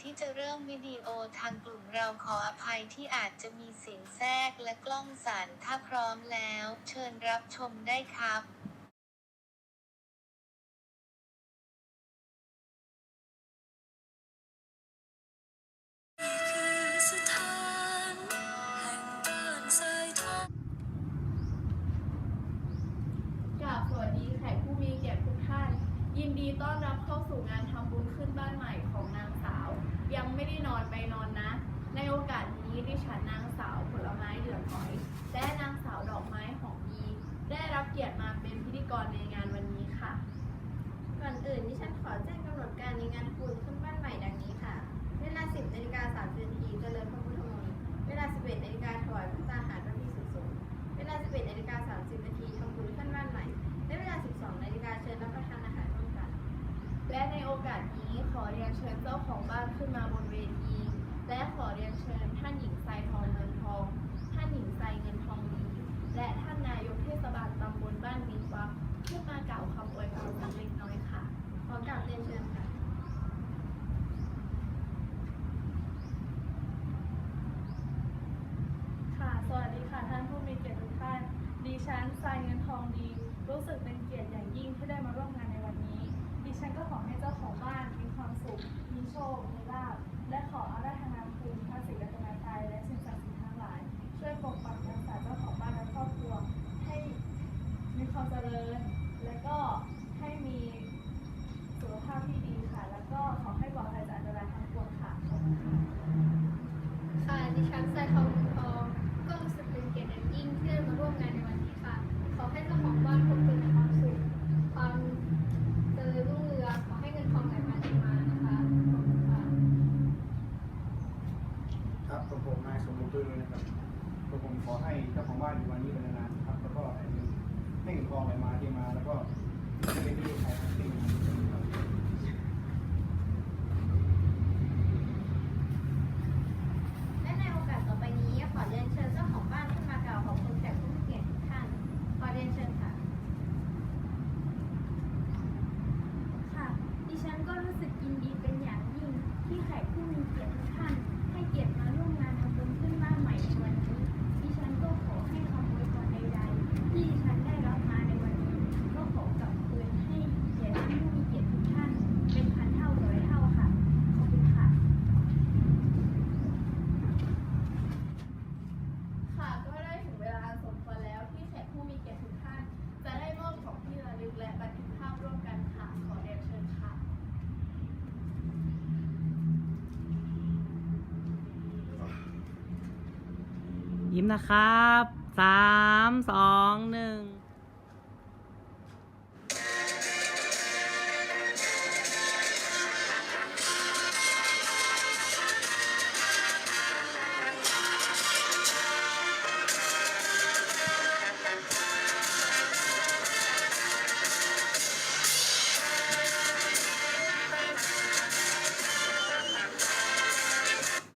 ที่จะเริ่มวิดีโอทางกลุ่มเราขออภัยที่อาจจะมีเสียงแทรกและกล้องสั่นถ้าพร้อมแล้วเชิญรับชมได้ครับสวัสดีแขกผู้มีเกียรติทุกท่านยินดีต้อนรับเข้าสู่งานทำบุญขึ้นบ้านใหม่ของนางสาวยังไม่ได้นอนไปนอนนะในโอกาสนี้ดิฉันนางสาวผลไม้เดือดหอยและนางสาวดอกไม้หอมดีได้รับเกียรติมาเป็นพิธีกรในงานวันนี้ค่ะก่อนอื่นดิฉันขอแจ้งกำหนดการในงานทำบุญขึ้นบ้านใหม่ดังนี้ค่ะเวลา 10:30 น.เจริญพระพุทธมนต์เวลา 11:00 น.ถวายพระตาหารพระภิกษุสงฆ์เวลา 11:30 น.ทำบุญขึ้นบ้านใหม่และเวลา 12:00 น.เชิญรับประทานอาหารร่วมกันและในโอกาสนี้ขอเรียนเชิญเจ้าของบ้านขึ้นมาบนเวทีและขอเรียนเชิญท่านหญิงไซทองเงินทองท่านหญิงไซเงินทองดีและท่านนายกเทศบาลตำบลบ้านมิตรวัดขึ้นมากล่าวคำอวยพรสักเล็กน้อยค่ะขอกราบเรียนเชิญค่ะสวัสดีค่ะท่านผู้มีเกียรติทุกท่านดิฉันทรายเงินทองดีรู้สึกเป็นเกียรติอย่างยิ่งที่ได้มาร่วมงานในวันนี้ดิฉันก็ขอให้เจ้าของบ้านมีความสุขมีโชคมีลาภและขออาราธนาคุณพระศรีรัตนตรัยและสิ่งศักดิ์สิทธิ์ทั้งหลายช่วยปกปักรักษาเจ้าของบ้านและครอบครัวให้มีความเจริญและก็ให้มีสุขภาพที่ดีค่ะแล้วก็ขอให้ปลอดภัยจากอันตรายทั้งปวงค่ะขอบคุณค่ะค่ะดิฉันทรายทองเงินทองก็รู้สึกเป็นเกียรติอย่างยิ่งที่ได้มาร่วมงานในวันนี้ค่ะขอให้เจ้าของบ้านพบเจอแต่ความสุขความเจริญรุ่งเรืองขอให้เงินทองไหลมาเทมานะคะขอบคุณค่ะครับผมนายสมบูรณ์ด้วยนะครับผมขอให้เจ้าของบ้านอยู่วันนี้เป็นนานๆครับแล้วก็ให้เงินทองไหลมาเทมาแล้วก็ไม่เป็นที่ใครทั้งสิ้นครับและในโอกาสต่อไปนี้ขอเรียนเชิญเจ้าของบ้านขึ้นมากล่าวขอบคุณแขกผู้มีเกียรติทุกท่านขอเรียนเชิญค่ะค่ะดิฉันก็รู้สึกยินดีเป็นอย่างยิ่งที่แขกผู้มีเกียรติทุกท่านให้เกียรติมาร่วมงานทำบุญขึ้นบ้านใหม่ในวันนี้ดิฉันก็ขอให้คำอวยพรใดๆที่ดิฉันได้รับมาในวันนี้ก็ขอกลับคืนให้แก่ผู้มีเกียรติทุกท่านเป็นพันเท่าร้อยเท่าค่ะขอบคุณค่ะค่ะก็ได้ถึงเวลาสมควรแล้วที่แขกผู้มีเกียรติทุกท่านจะได้มอบของที่ระลึกและบันทึกภาพร่วมกันค่ะขอเรียนเชิญค่ะยิ้มนะครับ3 2 1